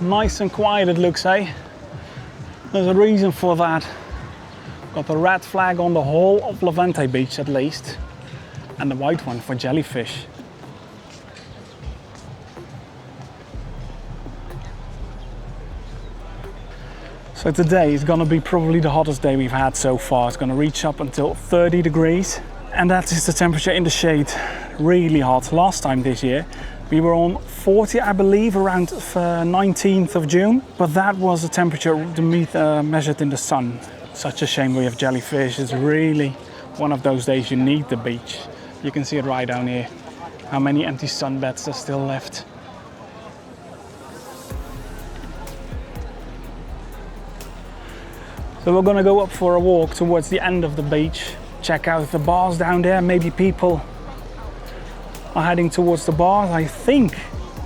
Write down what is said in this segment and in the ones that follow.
Nice and quiet it looks, eh? There's a reason for that. Got the red flag on the whole of Levante Beach at least, and the white one for Jellyfish. So today is gonna be probably the hottest day we've had so far. It's gonna reach up until 30 degrees, and that is the temperature in the shade. Really hot. Last time this year we were on 40, I believe, around 19th of June, but that was the temperature measured in the sun. Such a shame we have jellyfish. It's really one of those days you need the beach. You can see it right down here, how many empty sunbeds are still left. So we're gonna go up for a walk towards the end of the beach, check out the bars down there. Maybe people are heading towards the bars. I think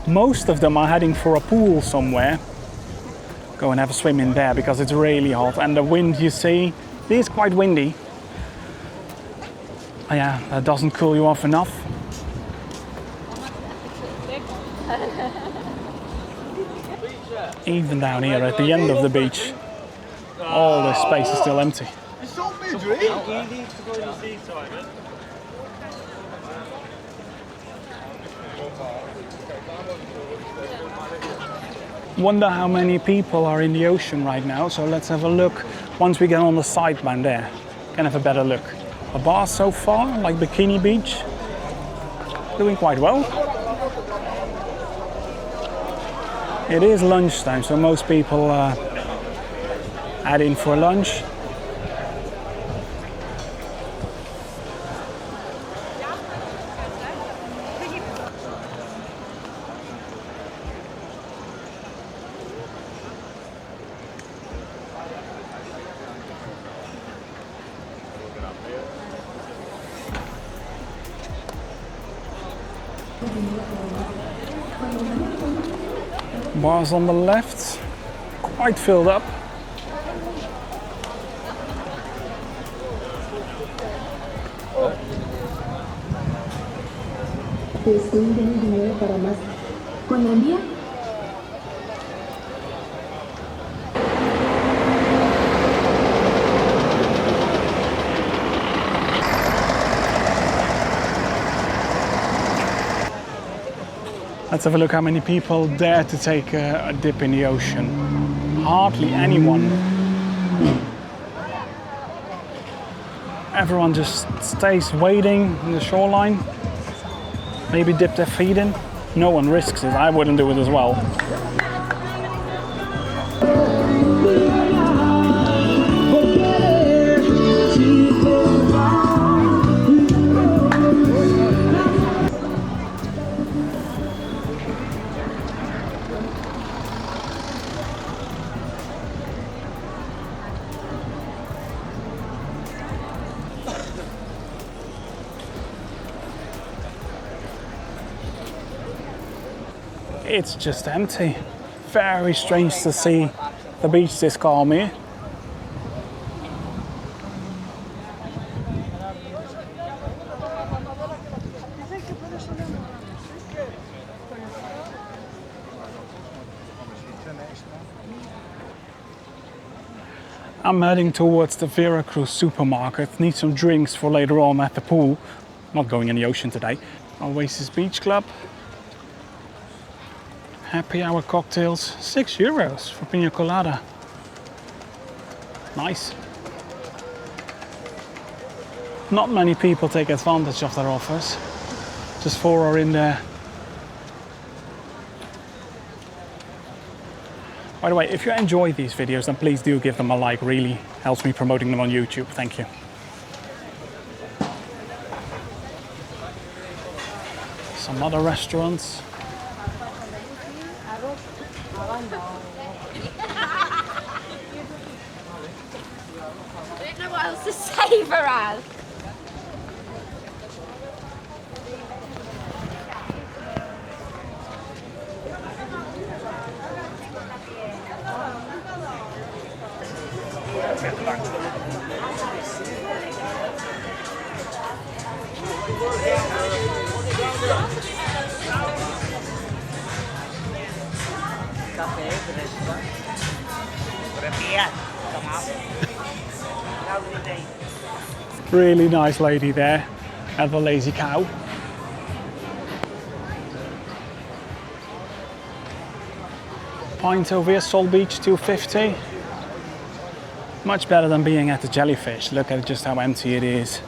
most of them are heading for a pool somewhere. Go and have a swim in there because it's really hot, and the wind, you see, it is quite windy. Yeah, that doesn't cool you off enough. Even down here at the end of the beach, all this space is still empty. Wonder how many people are in the ocean right now, so let's have a look once we get on the sidebound there. Can have a better look. The bars so far, like Bikini Beach, doing quite well. It is lunchtime, so most people head in for lunch. Bars on the left, quite filled up. Let's have a look how many people dare to take a dip in the ocean. Hardly anyone. Everyone just stays waiting on the shoreline. Maybe dip their feet in. No one risks it. I wouldn't do it as well. It's just empty. Very strange to see the beach this calm here. I'm heading towards the Veracruz Supermarket. Need some drinks for later on at the pool. Not going in the ocean today. Oasis Beach Club. Happy hour cocktails, €6 for pina colada. Nice. Not many people take advantage of their offers. Just 4 are in there. By the way, if you enjoy these videos, then please do give them a like. Really helps me promoting them on YouTube. Thank you. Some other restaurants. I don't know what else to say for us. Café. Really nice lady there at the Lazy Cow. Pint over here, Salt Beach, 250. Much better than being at the Jellyfish. Look at just how empty it is.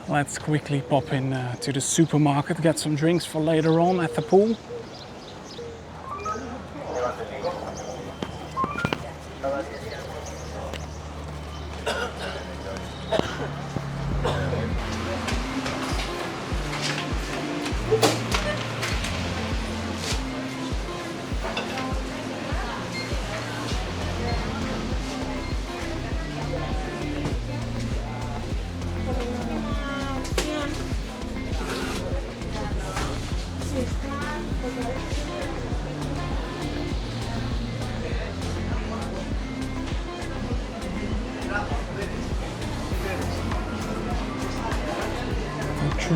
Let's quickly pop in to the supermarket, get some drinks for later on at the pool.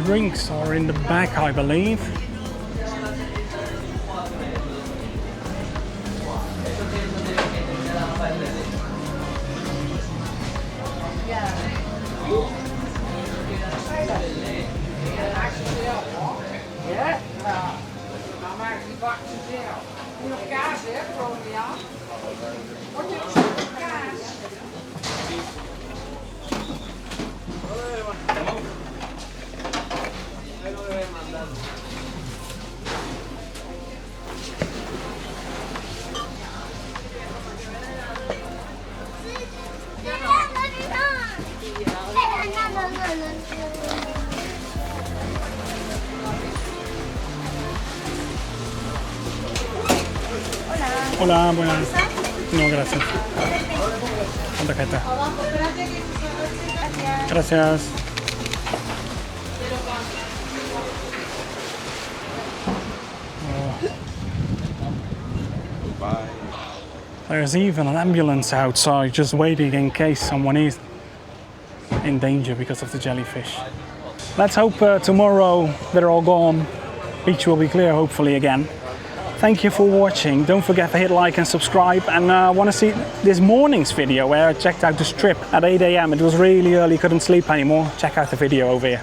Drinks are in the back, I believe. Hola, buenas. No, gracias. Con tarjeta. Gracias. There's even an ambulance outside just waiting in case someone is in danger because of the jellyfish. Let's hope tomorrow they're all gone. Beach will be clear hopefully again. Thank you for watching. Don't forget to hit like and subscribe, and want to see this morning's video where I checked out the strip at 8 AM. It was really early, couldn't sleep anymore. Check out the video over here.